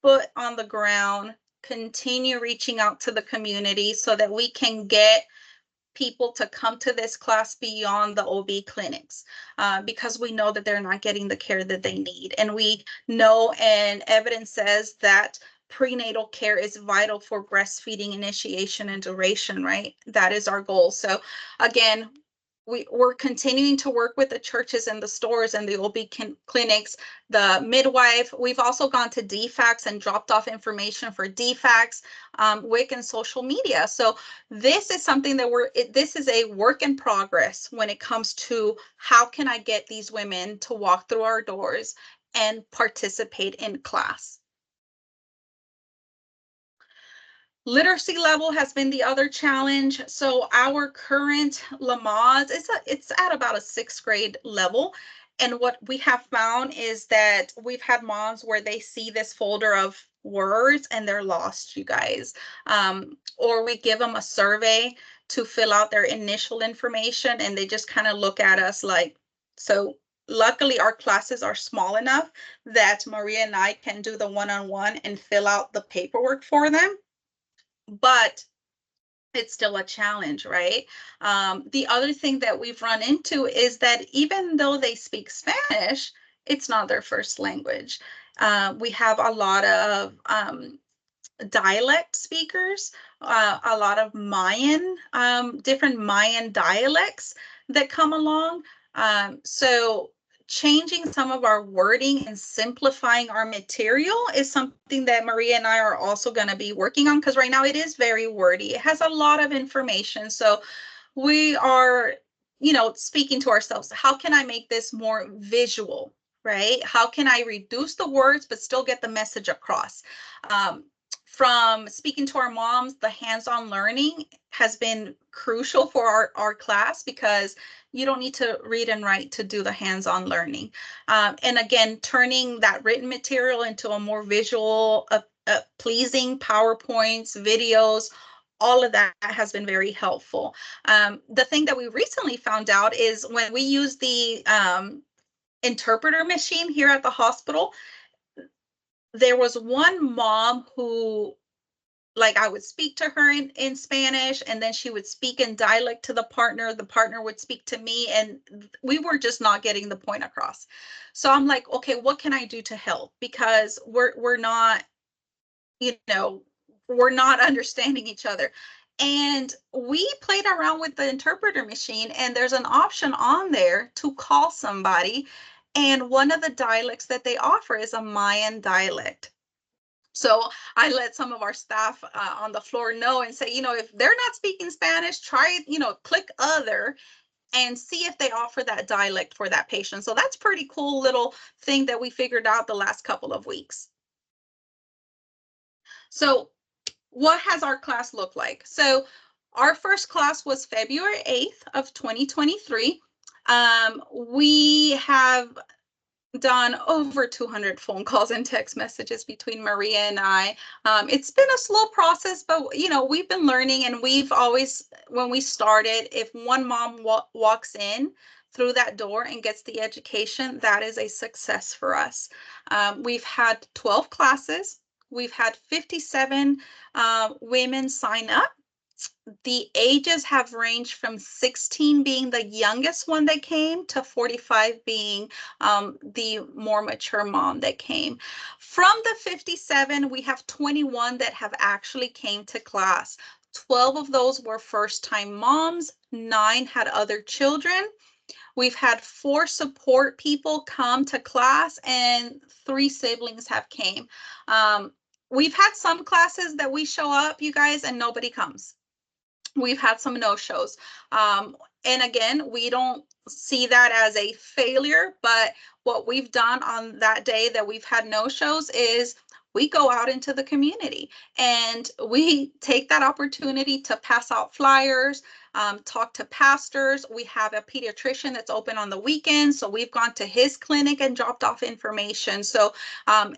foot on the ground, continue reaching out to the community so that we can get people to come to this class beyond the OB clinics, because we know that they're not getting the care that they need. And we know, and evidence says that prenatal care is vital for breastfeeding initiation and duration, right? That is our goal. So again, we're continuing to work with the churches and the stores and the OB clinics, the midwife. We've also gone to DFACS and dropped off information for DFACS, WIC, and social media. So this is something that this is a work in progress when it comes to how can I get these women to walk through our doors and participate in class. Literacy level has been the other challenge. So our current Lamaze, it's at about a 6th grade level. And what we have found is that we've had moms where they see this folder of words and they're lost, you guys. Or we give them a survey to fill out their initial information and they just kind of look at us like, so luckily our classes are small enough that Maria and I can do the one-on-one and fill out the paperwork for them. But it's still a challenge, right? The other thing that we've run into is that even though they speak Spanish, it's not their first language. We have a lot of dialect speakers, a lot of Mayan, different Mayan dialects that come along. So changing some of our wording and simplifying our material is something that Maria and I are also going to be working on, because right now it is very wordy. It has a lot of information. So we are, speaking to ourselves, how can I make this more visual, right? How can I reduce the words but still get the message across? From speaking to our moms, the hands-on learning has been crucial for our class, because you don't need to read and write to do the hands-on learning. And again, turning that written material into a more visual, pleasing PowerPoints, videos, all of that has been very helpful. The thing that we recently found out is when we use the interpreter machine here at the hospital, there was one mom who, like, I would speak to her in Spanish, and then she would speak in dialect to the partner would speak to me, and we were just not getting the point across. So I'm like, okay, what can I do to help? Because we're not, we're not understanding each other. And we played around with the interpreter machine, and there's an option on there to call somebody. And one of the dialects that they offer is a Mayan dialect. So I let some of our staff on the floor know and say, if they're not speaking Spanish, try, click other and see if they offer that dialect for that patient. So that's pretty cool little thing that we figured out the last couple of weeks. So what has our class look like? So Our first class was February 8th of 2023. We have done over 200 phone calls and text messages between Maria and I. It's been a slow process, but we've been learning, and we've always, when we started, if one mom walks in through that door and gets the education, that is a success for us. We've had 12 classes. We've had 57 women sign up. The ages have ranged from 16 being the youngest one that came to 45 being the more mature mom that came. From the 57, we have 21 that have actually came to class. 12 of those were first-time moms, 9 had other children. We've had 4 support people come to class, and 3 siblings have came. We've had some classes that we show up, you guys, and nobody comes. We've had some no-shows. And again, we don't see that as a failure, but what we've done on that day that we've had no-shows is we go out into the community and we take that opportunity to pass out flyers, talk to pastors. We have a pediatrician that's open on the weekends, so we've gone to his clinic and dropped off information. So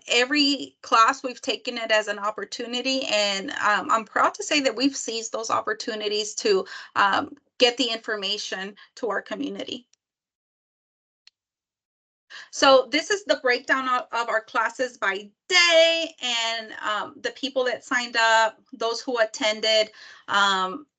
every class, we've taken it as an opportunity, and I'm proud to say that we've seized those opportunities to get the information to our community. So this is the breakdown of our classes by day, and the people that signed up, those who attended.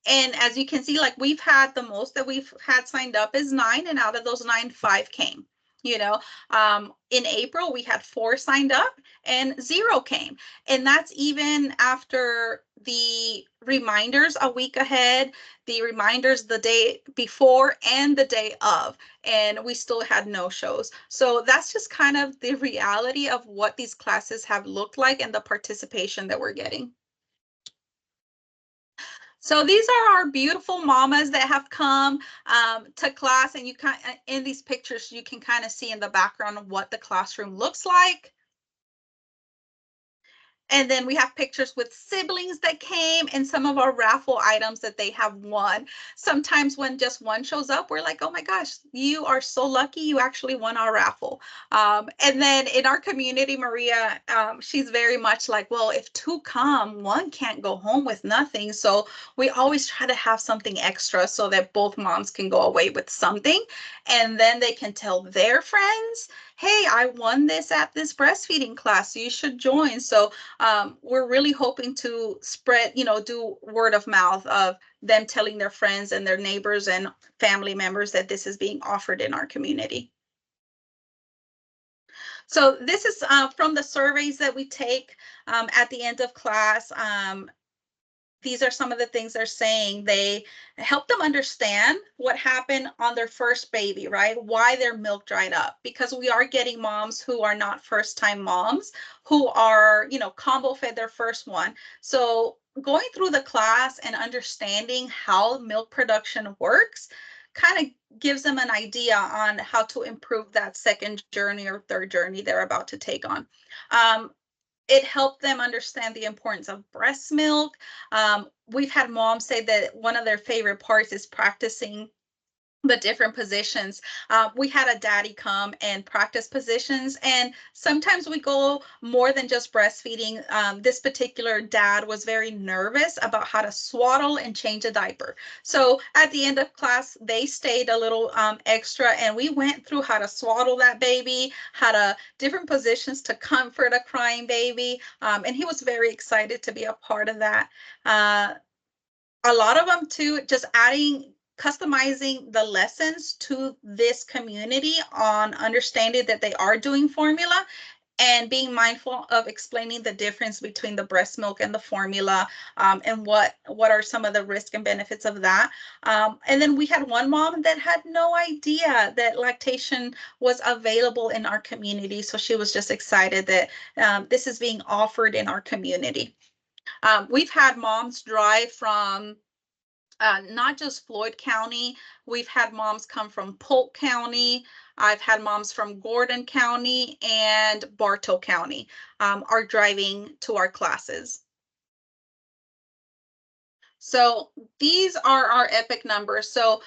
And as you can see, like, we've had, the most that we've had signed up is 9, and out of those 9, 5 came. In April, we had 4 signed up and 0 came. And that's even after the reminders a week ahead, the reminders the day before and the day of, and we still had no shows. So that's just kind of the reality of what these classes have looked like and the participation that we're getting. So these are our beautiful mamas that have come to class, and in these pictures, you can kind of see in the background of what the classroom looks like. And then we have pictures with siblings that came and some of our raffle items that they have won. Sometimes when just one shows up, we're like, oh my gosh, you are so lucky you actually won our raffle. And then in our community, Maria, she's very much like, well, if 2 come, 1 can't go home with nothing. So we always try to have something extra so that both moms can go away with something. And then they can tell their friends, hey, I won this at this breastfeeding class, so you should join. So we're really hoping to spread, do word of mouth of them telling their friends and their neighbors and family members that this is being offered in our community. So this is from the surveys that we take at the end of class. These are some of the things they're saying. They help them understand what happened on their first baby, right? Why their milk dried up, because we are getting moms who are not first-time moms, who are, combo fed their first one. So going through the class and understanding how milk production works kind of gives them an idea on how to improve that second journey or third journey they're about to take on. It helped them understand the importance of breast milk. We've had moms say that one of their favorite parts is practicing the different positions. We had a daddy come and practice positions, and sometimes we go more than just breastfeeding. This particular dad was very nervous about how to swaddle and change a diaper. So at the end of class, they stayed a little extra, and we went through how to swaddle that baby, how to different positions to comfort a crying baby, and he was very excited to be a part of that. A lot of them too, just customizing the lessons to this community on understanding that they are doing formula and being mindful of explaining the difference between the breast milk and the formula, and what are some of the risks and benefits of that. And then we had one mom that had no idea that lactation was available in our community. So she was just excited that this is being offered in our community. We've had moms drive from not just Floyd County. We've had moms come from Polk County. I've had moms from Gordon County and Bartow County are driving to our classes. So these are our EPIC numbers. So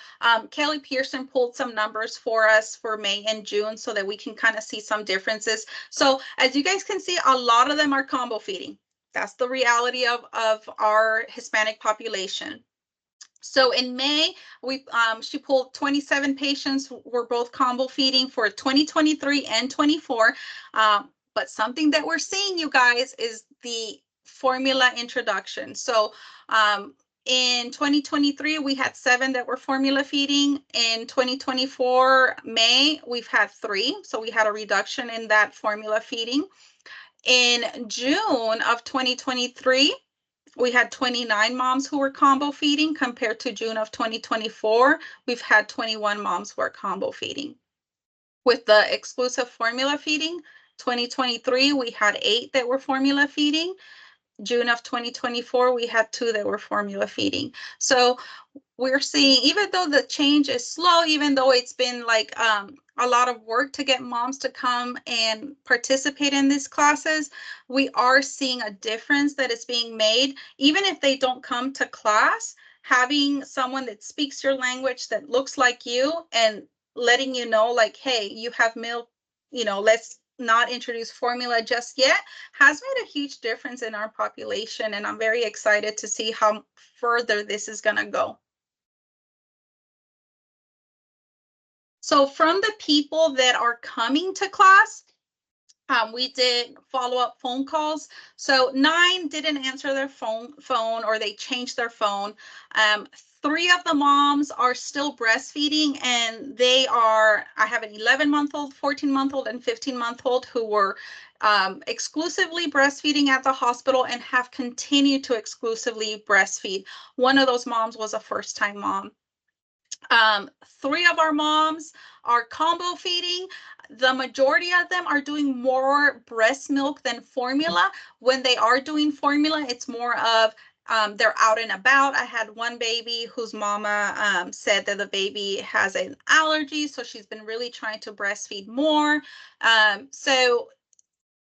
Kelly Pearson pulled some numbers for us for May and June so that we can kind of see some differences. So as you guys can see, a lot of them are combo feeding. That's the reality of our Hispanic population. So in May, she pulled 27 patients were both combo feeding for 2023 and 24. But something that we're seeing, you guys, is the formula introduction. So in 2023, we had 7 that were formula feeding. In 2024, May, we've had 3. So we had a reduction in that formula feeding. In June of 2023, we had 29 moms who were combo feeding compared to June of 2024. We've had 21 moms who are combo feeding. With the exclusive formula feeding, 2023, we had 8 that were formula feeding. June of 2024, we had 2 that were formula feeding. So we're seeing, even though the change is slow, even though it's been like a lot of work to get moms to come and participate in these classes, we are seeing a difference that is being made. Even if they don't come to class, having someone that speaks your language, that looks like you, and letting you know, like, hey, you have milk, let's not introduce formula just yet, has made a huge difference in our population. And I'm very excited to see how further this is going to go. So from the people that are coming to class, we did follow-up phone calls. So 9 didn't answer their phone, or they changed their phone. 3 of the moms are still breastfeeding, and I have an 11-month-old, 14-month-old, and 15-month-old who were exclusively breastfeeding at the hospital and have continued to exclusively breastfeed. One of those moms was a first-time mom. 3 of our moms are combo feeding. The majority of them are doing more breast milk than formula. When they are doing formula, it's more of they're out and about. I had one baby whose mama said that the baby has an allergy, so she's been really trying to breastfeed more. So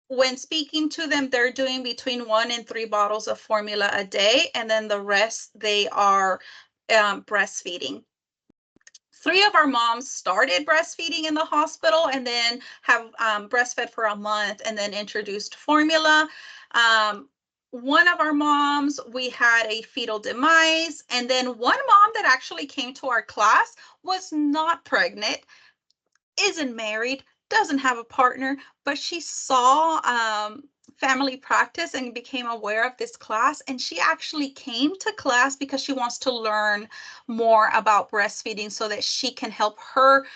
when speaking to them, they're doing between 1 and 3 bottles of formula a day, and then the rest they are breastfeeding. 3 of our moms started breastfeeding in the hospital and then have breastfed for a month and then introduced formula. One of our moms, we had a fetal demise, and then one mom that actually came to our class was not pregnant, isn't married, doesn't have a partner, but she saw family practice and became aware of this class. And she actually came to class because she wants to learn more about breastfeeding so that she can help her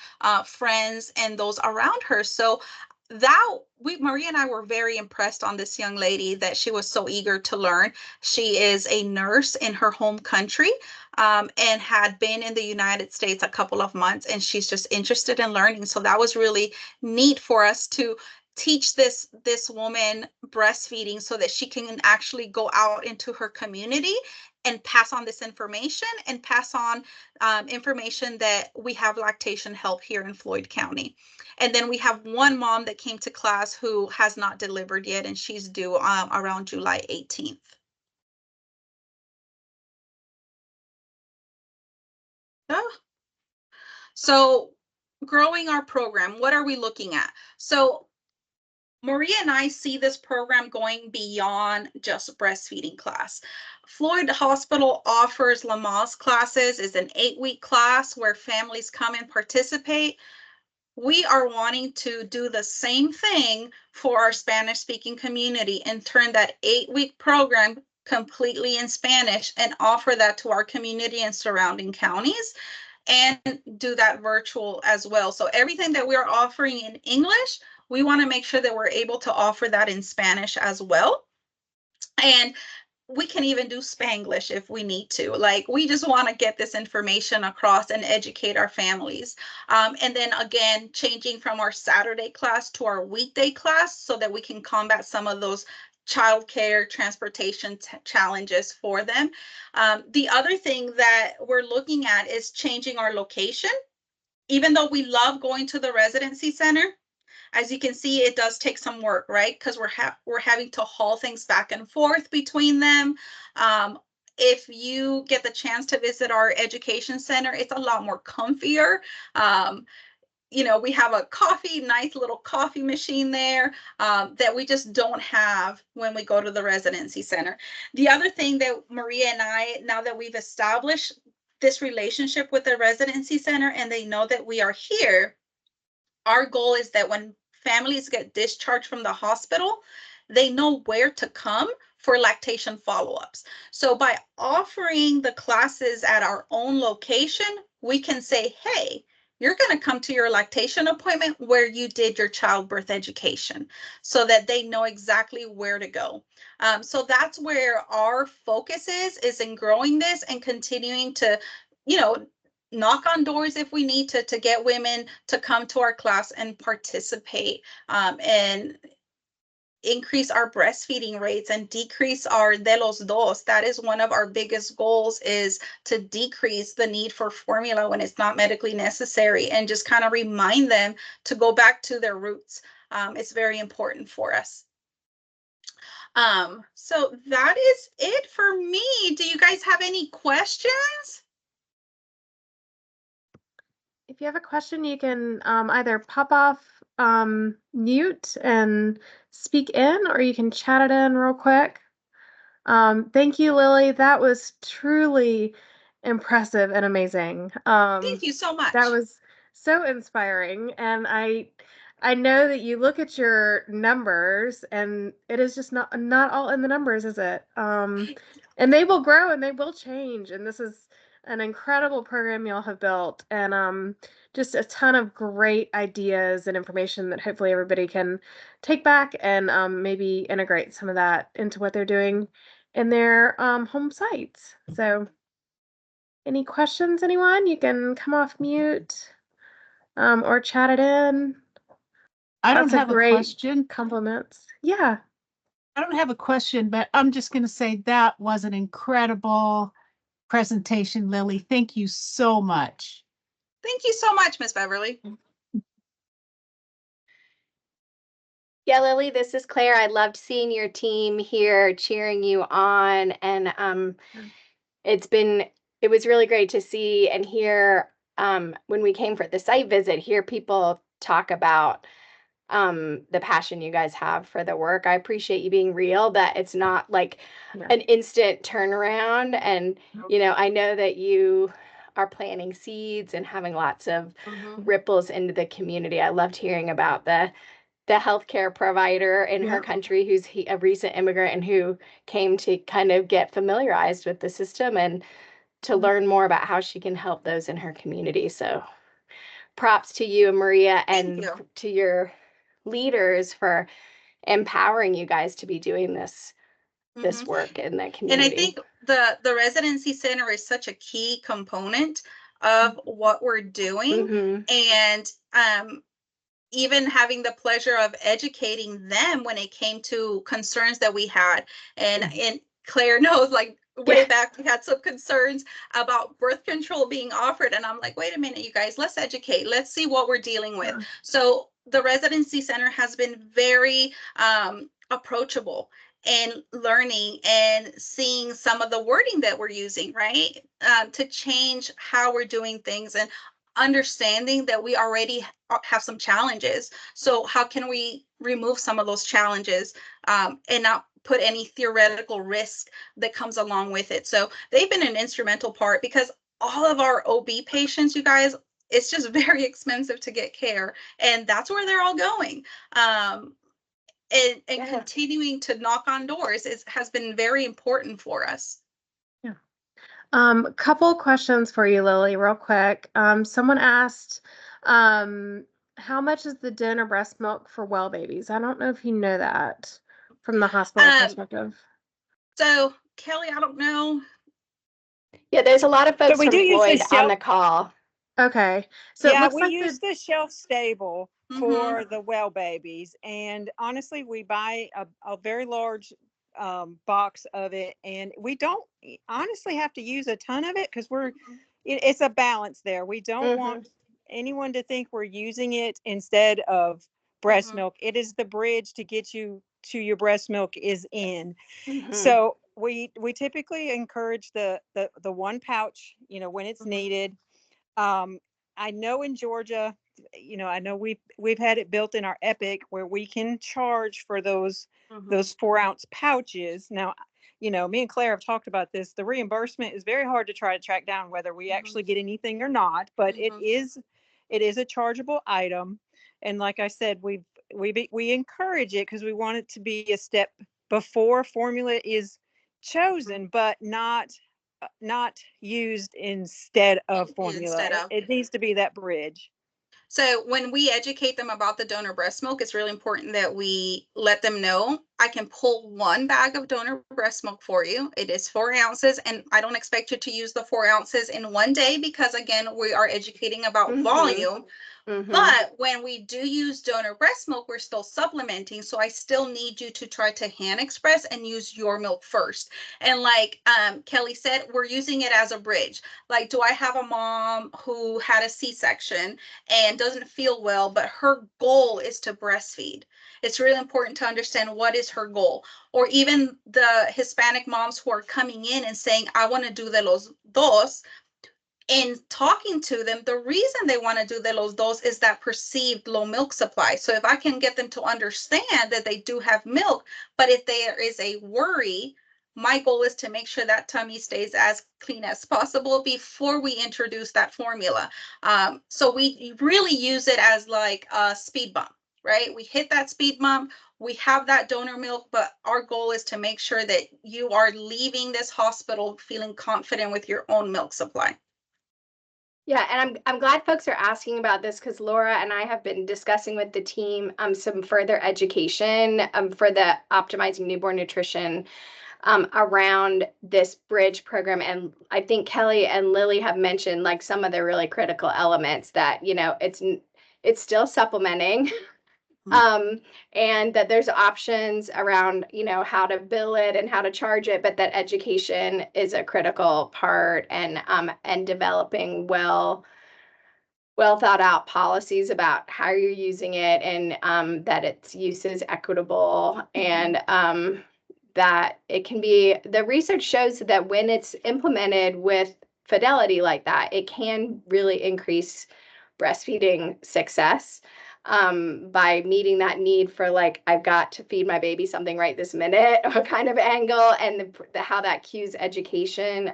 friends and those around her. So Maria and I were very impressed on this young lady, that she was so eager to learn. She is a nurse in her home country and had been in the United States a couple of months, and she's just interested in learning. So that was really neat for us to teach this woman breastfeeding so that she can actually go out into her community and pass on this information, and pass on information that we have lactation help here in Floyd County. And then we have one mom that came to class who has not delivered yet, and she's due around July 18th. Oh. So growing our program, what are we looking at? So Maria and I see this program going beyond just breastfeeding class. Floyd Hospital offers Lamaze classes. Is an 8-week class where families come and participate. We are wanting to do the same thing for our Spanish-speaking community and turn that 8-week program completely in Spanish and offer that to our community and surrounding counties, and do that virtual as well. So everything that we're offering in English, we want to make sure that we're able to offer that in Spanish as well. And we can even do Spanglish if we need to. Like, we just want to get this information across and educate our families. And then again, changing from our Saturday class to our weekday class so that we can combat some of those childcare transportation challenges for them. The other thing that we're looking at is changing our location. Even though we love going to the residency center, as you can see, it does take some work, right? Because we're having to haul things back and forth between them. if you get the chance to visit our education center, it's a lot more comfier. We have a nice little coffee machine there that we just don't have when we go to the residency center. The other thing that Maria and I, now that we've established this relationship with the residency center and they know that we are here, our goal is that when families get discharged from the hospital, they know where to come for lactation follow-ups. So by offering the classes at our own location, we can say, hey, you're going to come to your lactation appointment where you did your childbirth education, so that they know exactly where to go. So that's where our focus is in growing this and continuing to, knock on doors if we need to get women to come to our class and participate, and increase our breastfeeding rates and decrease our de los dos. That is one of our biggest goals, is to decrease the need for formula when it's not medically necessary, and just kind of remind them to go back to their roots. It's very important for us. So that is it for me. Do you guys have any questions? If you have a question, you can either pop off mute and speak in, or you can chat it in real quick. Thank you, Lily. That was truly impressive and amazing. Thank you so much. That was so inspiring. And I know that you look at your numbers, and it is just not all in the numbers, is it? And they will grow and they will change. And this is an incredible program y'all have built, and just a ton of great ideas and information that hopefully everybody can take back and maybe integrate some of that into what they're doing in their home sites. So any questions, anyone? You can come off mute or chat it in. I don't have a question. Compliments. Yeah. I don't have a question, but I'm just going to say that was an incredible presentation, Lily. Thank you so much. Thank you so much, Miss Beverly. Yeah, Lily, this is Claire. I loved seeing your team here cheering you on. And it was really great to see and hear when we came for the site visit, hear people talk about the passion you guys have for the work. I appreciate you being real, that it's not like an instant turnaround. And, I know that you are planting seeds and having lots of ripples into the community. I loved hearing about the healthcare provider in her country who's a recent immigrant and who came to kind of get familiarized with the system and to learn more about how she can help those in her community. So props to you and Maria, and to your leaders for empowering you guys to be doing this work in the community. And I think the residency center is such a key component of what we're doing. And even having the pleasure of educating them when it came to concerns that we had. And Claire knows, like, way back, we had some concerns about birth control being offered. And I'm like, wait a minute, you guys, let's educate. Let's see what we're dealing with. So the residency center has been very approachable and learning and seeing some of the wording that we're using, right? To change how we're doing things, and understanding that we already have some challenges. So how can we remove some of those challenges and not put any theoretical risk that comes along with it? So they've been an instrumental part, because all of our OB patients, you guys, it's just very expensive to get care, and that's where they're all going. And continuing to knock on doors has been very important for us. Couple questions for you, Lily, real quick. Someone asked, how much is the dinner breast milk for well babies? I don't know if you know that from the hospital perspective. So Kelly, I don't know. Yeah, there's a lot of folks from Floyd on the call. Okay. So yeah, it looks we like use the shelf stable for the well babies. And honestly, we buy a very large box of it, and we don't honestly have to use a ton of it, because it's a balance there. We don't want anyone to think we're using it instead of breast milk. It is the bridge to get you to your breast milk is in. So we typically encourage the one pouch, when it's Mhm. needed. I know in Georgia, I know we've had it built in our Epic where we can charge for those Mhm. 4-ounce pouches. Now, me and Claire have talked about this. The reimbursement is very hard to try to track down whether we Mhm. actually get anything or not, but Mhm. it is a chargeable item. And like I said, we encourage it because we want it to be a step before formula is chosen, but not used instead of formula. Instead of. It needs to be that bridge. So when we educate them about the donor breast milk, it's really important that we let them know I can pull one bag of donor breast milk for you. It is 4 ounces, and I don't expect you to use the 4 ounces in one day because, again, we are educating about volume. But when we do use donor breast milk, we're still supplementing. So I still need you to try to hand express and use your milk first. And like Kelly said, we're using it as a bridge. Like, do I have a mom who had a C-section and doesn't feel well, but her goal is to breastfeed? It's really important to understand what is her goal. Or even the Hispanic moms who are coming in and saying, I want to do de los dos. In talking to them, the reason they want to do de los dos is that perceived low milk supply. So if I can get them to understand that they do have milk, but if there is a worry, my goal is to make sure that tummy stays as clean as possible before we introduce that formula. So we really use it as like a speed bump, right? We hit that speed bump, we have that donor milk, but our goal is to make sure that you are leaving this hospital feeling confident with your own milk supply. Yeah, and I'm glad folks are asking about this because Laura and I have been discussing with the team some further education for the optimizing newborn nutrition around this bridge program. And I think Kelly and Lily have mentioned like some of the really critical elements that, it's still supplementing. And that there's options around, how to bill it and how to charge it, but that education is a critical part, and developing well thought out policies about how you're using it, and that its use is equitable, and that it can be, the research shows that when it's implemented with fidelity like that, it can really increase breastfeeding success, by meeting that need for like, I've got to feed my baby something right this minute, or kind of angle, and how that cues education,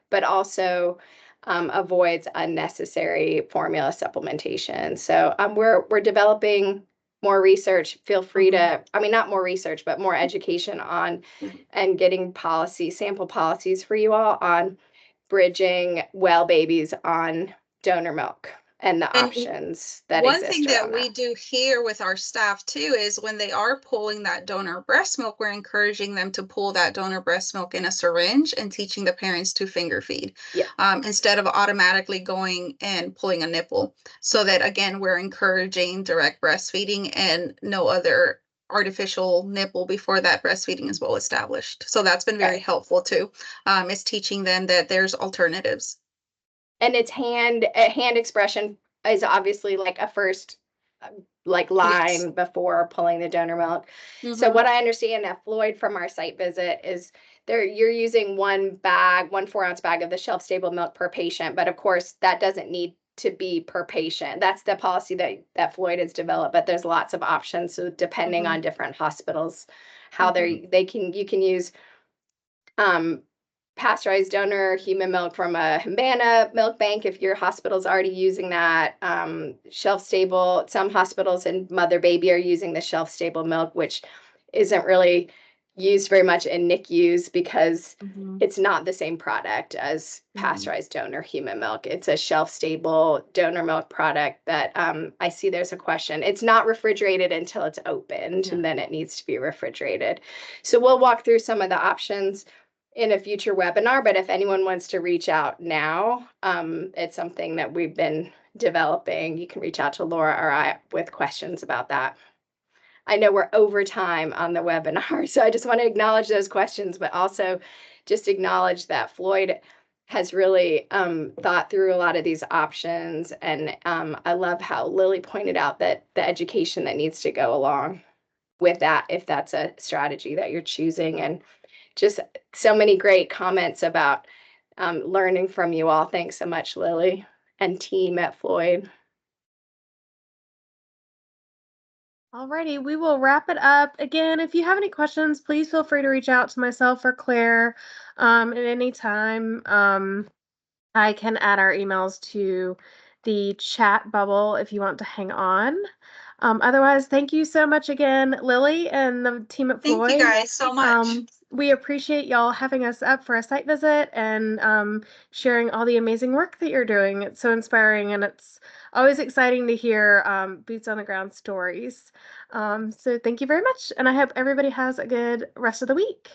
but also avoids unnecessary formula supplementation. So we're developing more research. Feel free to, I mean, not more research, but more education on, and getting sample policies for you all on bridging well babies on donor milk and the And options that one thing exist that around we that. do here with our staff too is when they are pulling that donor breast milk, we're encouraging them to pull that donor breast milk in a syringe and teaching the parents to finger feed, Yeah. Instead of automatically going and pulling a nipple. So that again, we're encouraging direct breastfeeding and no other artificial nipple before that breastfeeding is well established. So that's been very Right. helpful too. Is teaching them that there's alternatives. And its hand expression is obviously like a first like Yes. line before pulling the donor milk. So Mhm. what I understand at Floyd from our site visit is you're using one 4-ounce bag of the shelf stable milk per patient, but of course that doesn't need to be per patient. That's the policy that Floyd has developed, but there's lots of options. So depending on different hospitals, how you can use um, pasteurized donor human milk from a Humana milk bank if your hospital's already using that. Shelf stable, some hospitals and mother baby are using the shelf stable milk, which isn't really used very much in NICUs because it's not the same product as pasteurized donor human milk. It's a shelf stable donor milk product that I see there's a question. It's not refrigerated until it's opened, and then it needs to be refrigerated. So we'll walk through some of the options in a future webinar, but if anyone wants to reach out now, it's something that we've been developing. You can reach out to Laura or I with questions about that. I know we're over time on the webinar, so I just want to acknowledge those questions, but also just acknowledge that Floyd has really thought through a lot of these options. And I love how Lily pointed out that the education that needs to go along with that, if that's a strategy that you're choosing, and just so many great comments about learning from you all. Thanks so much, Lily and team at Floyd. Alrighty, we will wrap it up. Again, if you have any questions, please feel free to reach out to myself or Claire at any time. I can add our emails to the chat bubble if you want to hang on. Otherwise, thank you so much again, Lily and the team at Floyd. Thank you guys so much. We appreciate y'all having us up for a site visit and sharing all the amazing work that you're doing. It's so inspiring, and it's always exciting to hear boots on the ground stories. So thank you very much, and I hope everybody has a good rest of the week.